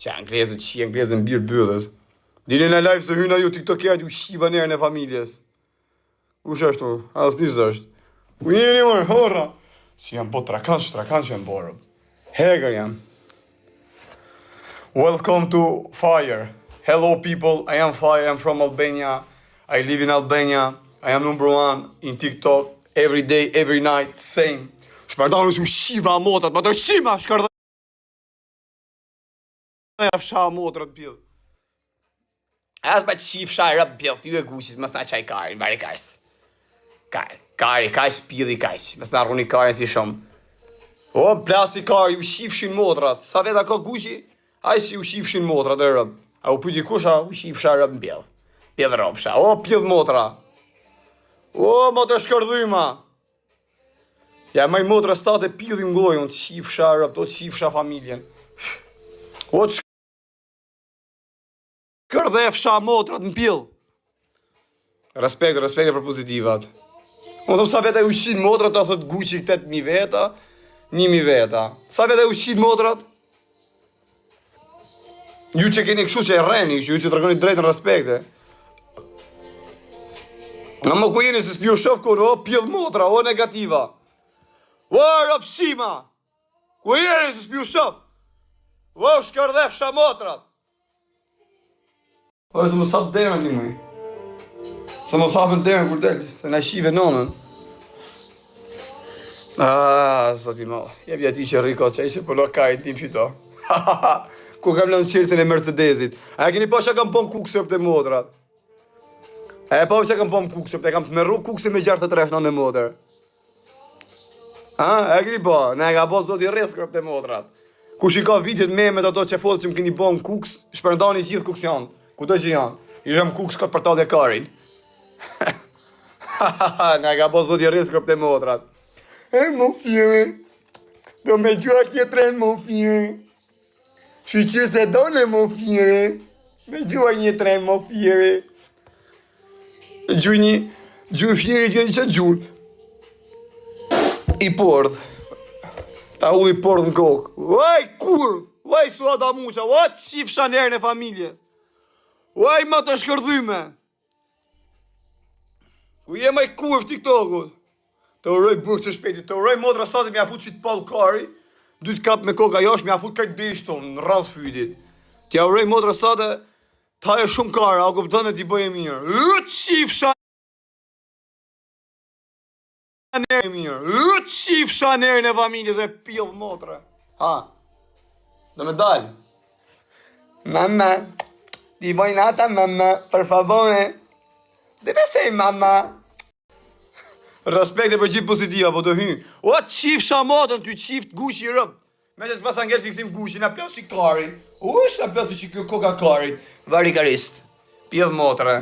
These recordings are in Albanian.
Që anglezën birë bëdhës. Dini në live se hyna ju tiktokerët ju shiva njerën e familjes. Kush është tu? As nis është. Ku jeni mërë, horra? Si jam po trakan që janë borë. Heger jam. Welcome to Fire. Hello people, I am Fire, I'm from Albania. I live in Albania. I am #1 in TikTok. Every day, every night, same. Shpardanu si u shiva motrat, ma të shima shkardha. Ja fsha motrat pjell. As pa qif shajra pjell, ty e guqit, mas na qaj karin, vari kars. Kari, pjeli kajsh, mas na rruni karin si shumë. O, plasi kari, u shifshin motrat. Sa veta ka guqi, aj si u shifshin motrat e rëb. A u pyti kusha, u shifsha rëb në pjell. Pjell rëbsha, o, pjell motra. O, ma të shkërdhyma. Ja, maj motra state pjellin gojën, të shifsha rëb, të shifsha familjen. O, të shkërdhefsha motrat në pjell. Respekt për pozitivat. Unë thëmë sa vete u shqin motrat, ta thot guqi 8.000 veta, 1.000 veta. Sa vete u shqin motrat? Ju që keni këshu që e rreni, ju që të rëkoni drejtën respekte. Në më ku jeni se s'pjo shëfkon, o pjell motra, o negativa. O rëpshima! Ku jeni se s'pjo shëf? O shkërdhefsha motrat! O se më sapë derën ti mëj. Se mos hapën derën kur deltë, se na shive nonën. Zoti ma, jep ti që rriko qaj që përlo karin tim fito. Ku kam lënë qelësën e Mercedesit. A e keni pa që kam pom kuksër për të motrat? A e pa që kam pom kuksër për të kam me rru kuksër me 63 në në motër. A e keni pa, ne e ka po zoti reskër për të motrat. Ku shika vitet me të ato që folë që më keni pom kuks, shpërndani gjithë kuks janë. Ku do që janë? Ishem kuks këtë për ta dhe karin. Nga ka po zoti rrës kërp të motrat. Më fjeve. Do me gjua tjetërën më fjeve. Shqyqyrë se do në më fjeve. Me gjua një tren më fjeve. Gjuj fjeri kjo që gjull. I pordh. Ta u i pordh në kokë. Vaj kur. Vaj sua da muqa. Vaj qif shanerën e familjes. Vaj ma të shkërdhyme. Ku je maj kurv TikTokut? Të uroj burkë që shpeti, të uroj motra state me afut që të palë kari, dy të kap me koka josh me afut kajtë deshton në ras fytit. Tja uroj motra state, ta e shumë kara, a kuptën e t'i bëje mirë. Qifsha nërë mirë, qifsha nërë në familjes e pillë motra. Ha, do me dalë. Mama, ti bojnë ata mama, për favore. Deve sej, mama. Respekte për gjithë pozitiva, po të hynë. O, qifsha motën, ty qift guqi rëb. Me që të pas angel fiksim guqi, na pjallë si karin. Shtë na pjallë si që koka karin. Vari karist. Pjellë motre.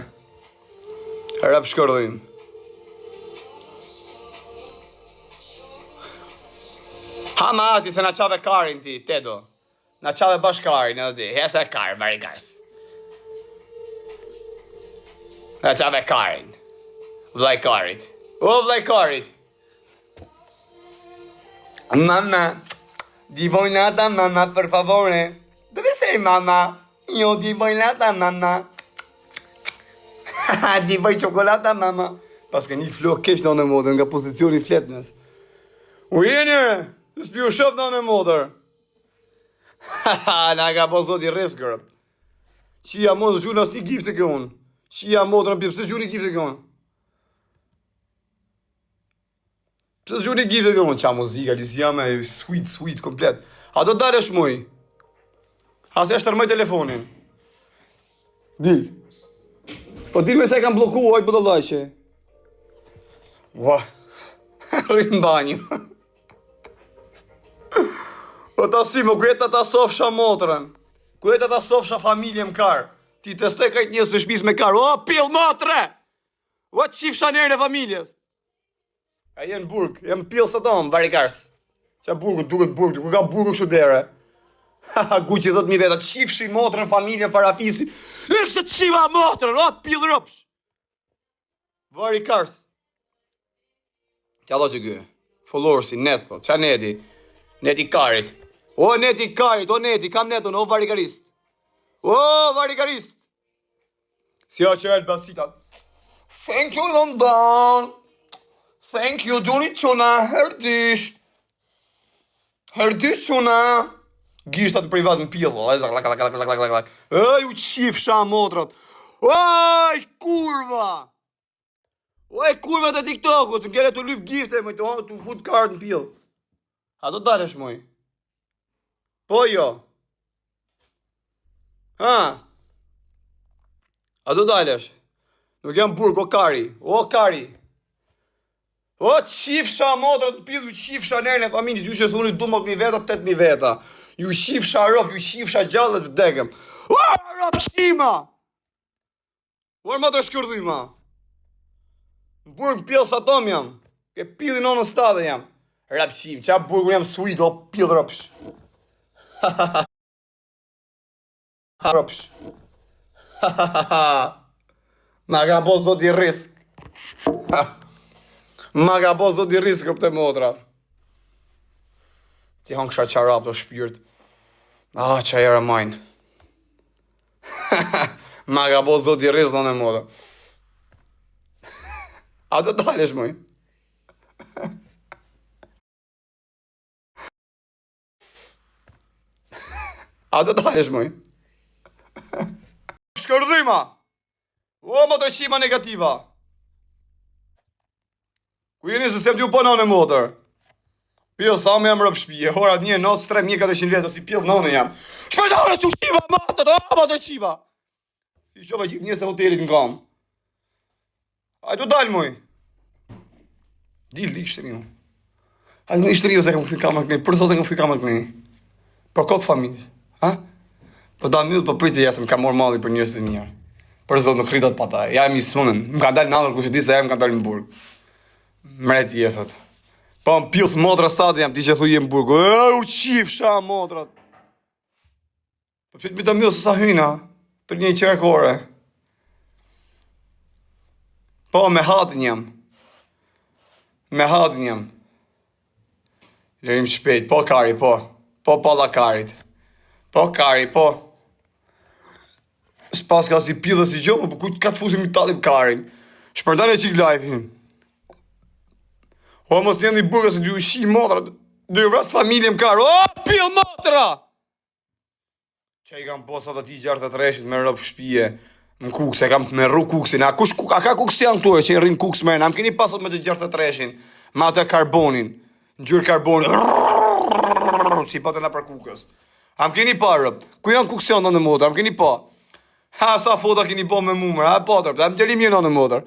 Rëb shkërdhim. Hama ati se na qave karin ti, Tedo. Na qave bash karin edhe ti. Hesa e karin, vari karis. Na qave karin. Vlaj karit. O vlaj karit. Mama. Di vojnata mama, per favore. Dove sei mama? Io di vojnata mama. Di voj qokolata mama. Pas ka një flok kesh në modër nga pozicioni fletnes. U jeni, s'pi u shof në modër. Na ka po zoti reskërët. Qia modër gjurë nësë një gifte kjo unë. Qia modër në pjepë, pëse gjurë një gifte kjo unë? Pëse gjurë një gifte kjo unë? Qa muzika, lisi jam e sweet, komplet. A do dalë është muj? A se është tërmoj telefonin? Dil. Po dil me se kam bloku, oj për të lajqe. Ua, rritë në banjë. O ta si, më kujeta ta sofsha motrën. Kujeta ta sofsha familje më karë. Ti testoj kajtë njësë të shpis me karë. O, pil motre! O, qifsha njerën e familjes. A jenë burg, jem pil së tomë, varikars. Qa burgu, duket burgu, ku ka burgu kështu dere. Guqi 10.000 veta, qifshi motrën, familje, farafisi. Ikse qiva motrën, o, pil rëpsh. Varikars. Qa do që gjë? Followers-i, net, thot, qa neti? Neti karit. O, neti karit, o, neti, kam netun, o, varikarist. O, varikarist. Si o që Elbasita. Thank you, London. Thank you, Johnny Qona. Herdish. Herdish Qona. Gishtat në privat në pjellë. Ej, u qifsha modrat. Ej, kurva. Ej, kurva të TikTokut. Në kere të lyp gifte, më të fut kartë në pjellë. A do dalesh, moj? Po jo. Ha? A do dalesh? Nuk jam burg, o kari. O kari. O qifsha modrat në pjellë, u qifsha nërën e familjës, ju që thuni 12.000 veta, 8.000 veta. Ju shifsha rob, ju shifsha gjallët vdegëm. Ua, rob shima! Ua, ma të shkërdhima. Në burg pjellë sa tom jam. Ke pjellë në stade jam. Rap qim, qa burgu jam sweet, o pjellë ropsh. Ropsh. Ma ka bo zot i risk. Ma ka bo zot i risk rëpte modra. Ti hong qa qarap të shpirt. Ah, qa jera majnë. Ma ka bo zot i risk në në modra. A do dalesh, moj? A do dalesh, moj? Shkërdhima! O, më të qima negativa! Ku jeni se s'tem t'ju pëna në motër? Pjellë sa me jam rëp shpije, horat 1, 9, 3, 1400 veta, si pjellë nëne jam. Shpërdore su shiva, matët, o, më të qiva! Si shova gjithë njës e hotelit në kam. A du dalë, moj? Dil, ishtë një. A du në ishtë rio se kam këthi kamë këni, për zote kam këthi kamë këni. Për kokë familjës, ha? Për da mjëllë për pritë jesëm, ka morë mali për njërës të njërë. Për zote nuk rritat pa ta, jam i sëmënën, më ka dalë në alër, ku që di se më ka dalë në burg. Mret jetët. Pa më pjellë modra stadi jam, ti që thuj jem burg. U qifsha modrat. Po pëtë të mjëllë së sa hyna, të një qerekore. Po, me hatën jam. Me hatën jam. Lërim shpejt, po kari, po. Po pala karit. Po kari, po. S'pas ka si pjellë si gjo, po ku ka të fusim i talim karin. Shpërdane qik live-in. O, mos t'jenë dhe i burga se t'ju shi motra, dhe ju vras familje më karë. O, pjellë motra! Që i kam posat ati gjartë të reshit me rëpë shpije, më kukse, kam me rru kuksin. A ka kuks janë këture që i rrinë kuks me, am keni pasot me të gjartë të reshin, ma të karbonin, në gjyrë karbonin, si patë nga për kukës. Am keni pa rëp, ku janë kuks janë në motor, am keni pa. Ha, sa fota keni po me mumër, ha, patër, am të rim jenë në motor.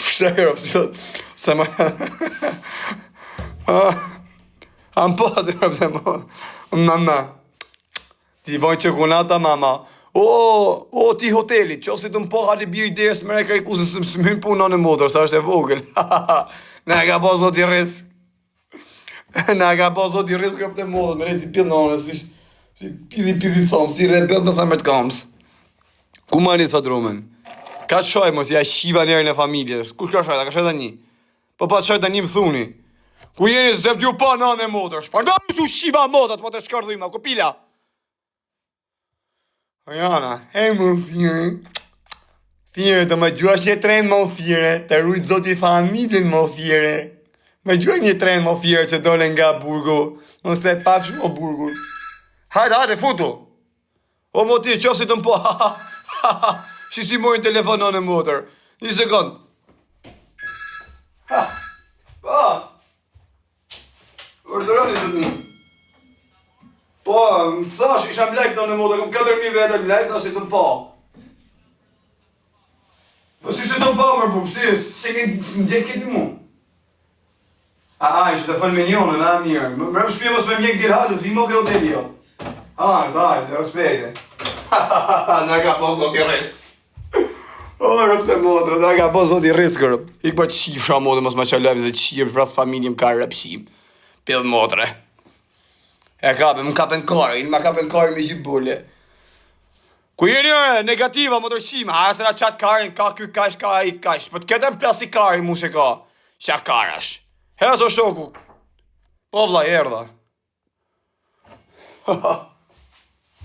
Shërëp, si thot, se ma... Am patër, rëp, se ma... Mama, ti vojnë qëkunata, mama. O, ti hotelit, që si të më po hali birë idejes me rekre i kusën së më smyn puna në motor, sa është e vogël. Ne ka po zot i risk. Ne ka po zot i risk rëp të modët, me rejtë si pjellë në onës, si pidi somë, si rebel me thamet kamës. Ku ma një të drumen? Ka të shoj mos, ja shiva njerën e familjes. Kush ka shoj, ta ka shoj të një? Po pa të shoj të një më thuni. Ku jeni se t'ju pa në anë e motër? Shpardami su shiva motat, po të shkardhima, ku pila? Jana, hej më fire. Fire, të më gjuash një tren më fire, të rujtë zoti familjen më fire. Më gjuash një tren më fire që dole nga burgu. Mos të e pafsh më burgu. Hajde, futu. O mo ti, qo si të më po, shi si mojnë telefon në motër. Një sekund. Po. Urdhëroni zot një. Po, më thash, isha më lajk në motër, kam 4.000 vete më lajk, thash si të më po. Po si se të më po, mërë bu, si në gjek këti mu. Ishë të fënë me njonën, mirë. Më më shpje mos me mjek dirë hatës, i mo ke hoteli jo. Respete. Nga ka po zot i risk. O, rëp të motrë, nga ka po zot i risk, rëp. Ik pa qifsha motrë, mos ma qalëvi se qirë, pras familje më ka rëp qim. Pjellë motrë. E kape, më kapen karin, ma kapen karin me gjithë bulle. Ku jeni negativa, motrë qime, se na qatë karin, ka ky kash, ka i kash. Po të ketëm plasi karin mu se ka. Qa karash. Hezo shoku. Po vlla, erdha.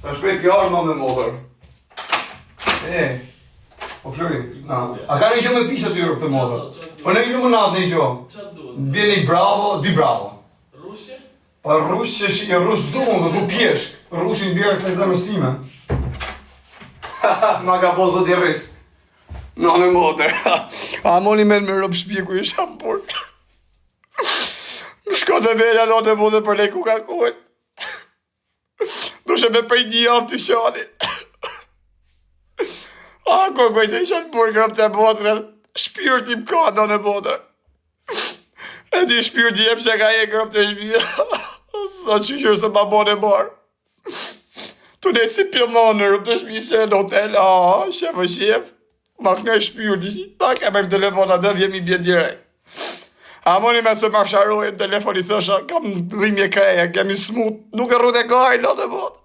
Sa shpejt ka ardhur në motor. Po Flori, na. A ka një gjë me pisë aty rrugë të motor? Po në një limonadë në gjë. Çfarë duhet? Bjeni bravo, 2 bravo. Rushje? Pa rush që shikë, rush du pjeshk. Rushin bjerë kësaj zemës time. Ma ka po zoti rris. Në në motor. A moni men me rëpë shpje ku isha më pork. Më shko të bella në në motor për lej Coca-Cola. Dushe me prej një javë të shani. A, kërkoj të isha të pork rëpë të motor. Shpirti më ka në në motor. E di shpirti jem që ka e kërëp të shpirti. Sa që qërë se ma bone marë. Tu ne si pilon në rëpë të shpirti në hotel. A, shef. Ma kënë shpirti. Ta kemë telefona dhe vjemi bje direkt. A moni me se ma sharoj në telefoni thësha, kam dhimje kreja, kemi smut. Nuk e rrute kaj, në në botë.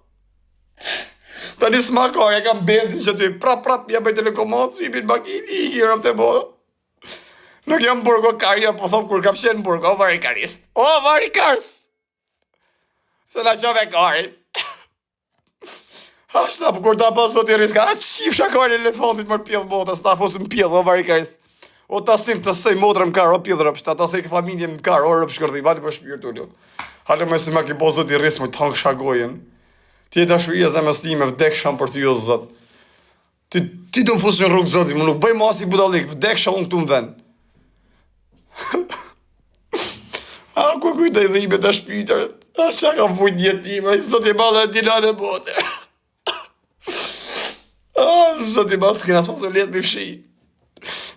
Ta një s'ma kaj, e kam benzin që ty. Prap, jam bëj telekomandë, si bin makin, i rëpë të botë. Nuk jam burgo karja, po thom kur kam qenë burgo, o varikarist. O varikars! Se na qove karin. Ashta, po kur ta pas sot i riska, a qifsha karin elefantit mërë pjellë bota, s'ta fosë më pjellë, o varikarist. O tasim të sëj motrë më karë, o pjellë rëpsh, ta tasej kë familje më karë, o rëpsh kërdi, vati për shpirë të ullu. Hale me si ma ki po sot i risë më të hangë shagojen. Ti e dashuria zemës time, vdek sham për ty o zot. Ti të më fusë në rrugë zotit, më nuk bëj masi budalik, vdek sham unë këtu më vend. A, kur kujta i dhime të shpitërët, a qa kam vujt një time, a sot i madhe e tila në bote. A, sot i madhe s'kina s'ma së letë me fshi.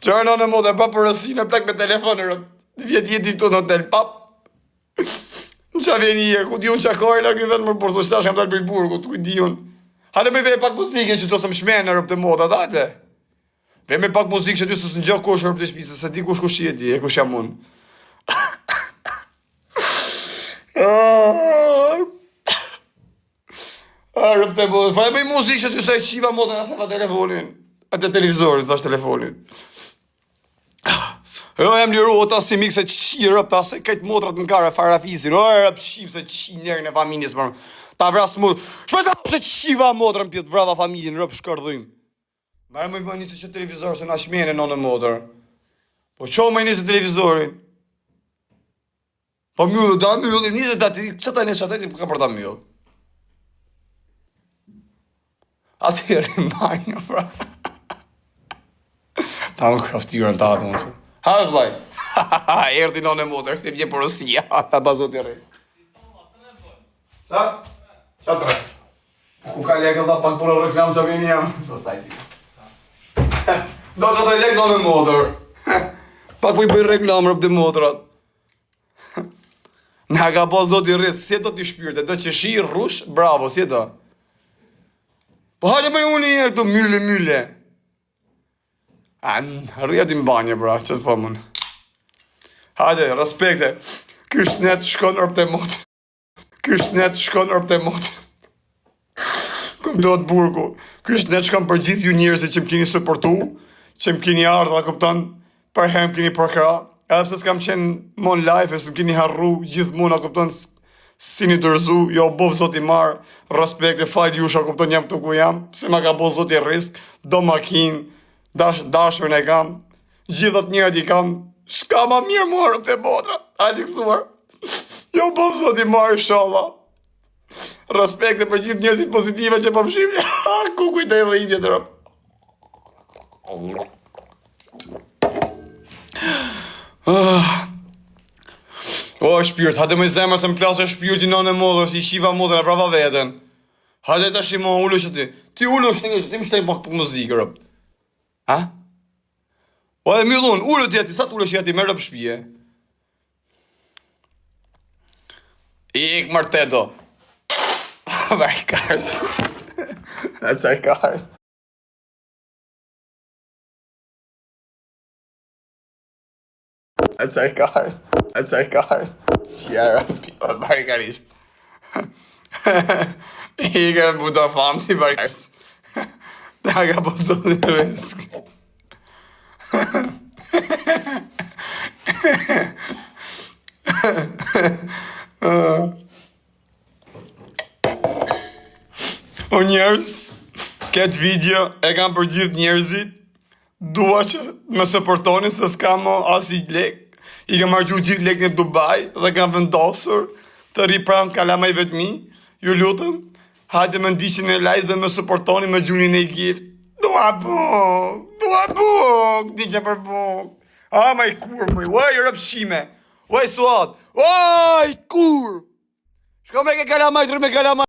Qarë në mote, pa përësi në plek me telefonërët, vjetë jeti këtu në hotel, pap. Në qa vjeni e, ku di unë qa kajla, këtë vetë më përso, qëta shkam talë për i burgu, ku di unë. Hale me vej pak muzike që to se më shmenë në rëpë të moda, dajte. Vej me pak muzikë që ty së në gjokë kush rëpë të shpisë, se di kush që e di, e kush jam unë. Rëpë të moda, faj me muzikë që ty se e qiva moda në thefa telefonin. E të televizorit, thash telefonin. Jo, jam liru, o ta si mikë se qi rëpë, ta se këtë motrat në kare farafisin, o rëpë qip se qi njerën e familjes për më. Ta vrasë motrë, shpërta se qiva motrën pjetë vrava familjen, rëpë shkërdhujmë. Mërë më i bëjë njëse që televizor se na shmene në në motër. Po qo më i njëse televizorin? Po mjullu, da mjullu, njëse da ti, që ta një qatë ti ka për ta mjullu? Ati e rimajnë, pra. Ta më kraftyrën ta atë mëse. Ha, vlaj. Erdi në në motër, e bje porosia, ta bazot i rrisë. Sa? Qa të rrë? Ku ka lekë dhe pak për reklam që vini jam? Do staj ti. Do ka dhe lekë në motor. Pak për i bëj reklam rëpë të motorat. Nga ka po zot i rrisë, si e do t'i shpyrte, do që shi, rush, bravo, si e do. Po hajde me unë i e këtu, mylle. Rria ti mbanje, bra, që të thomën. Hajde, respekte. Kështë net shkon rëpë të motor. Kështë net shkon rëpë të motor. Këm do të burgu. Kështë net shkon për gjithë ju njerëzit që më kini supportu, që më kini ardhë, dhe kupton, për herë më kini përkra. Edhe pse s'kam qenë mon life, e s'm kini harru, gjithë muna, kupton, si një dërzu, jo, bov zot i marë, respekt e falj jusha, kupton, jam të ku jam, se ma ka bo zot i risk, do makin, dashmën e kam, gjithat njerët i kam, s'ka ma mirë marë të botra, hajde kësuar. Jo, bov zot i marë, inshallah. Respekte për gjithë njerëzit pozitive që po më shimi. Ku kujtej dhe imje të rëpë. O, shpirt, hajde me zemër se më plasë shpirti në modër, si shiva modër e prava veten. Hajde ta shimo, ullu që ti. Ti ullu shtengi që ti më shtengi pak për muzikë, rëpë. Ha? O, edhe mjullun, ullu ti ati, sa t'ullu që ati me rëpë shpije? Ik martedo. Varikars. Në qaj karë. Në qaj karë. Qjera, varikarist. I ka buta famë ti varikars. Ta ka poso të risk. O njerës, këtë video e kam për gjithë njerëzit, dua që me supportoni se s'kam as i lek, i kam marrë gjithë lek në Dubai dhe kam vendosur të ri pranë kalamajve të mi, ju lutëm, hajde me ndiqin e like dhe me supportoni me gjunin e gift. Dua buk, diqe për buk. Ma i kur, uaj, rëpshime, uaj suat, uaj, kur. Shko me ke kalamaj, me kalamaj.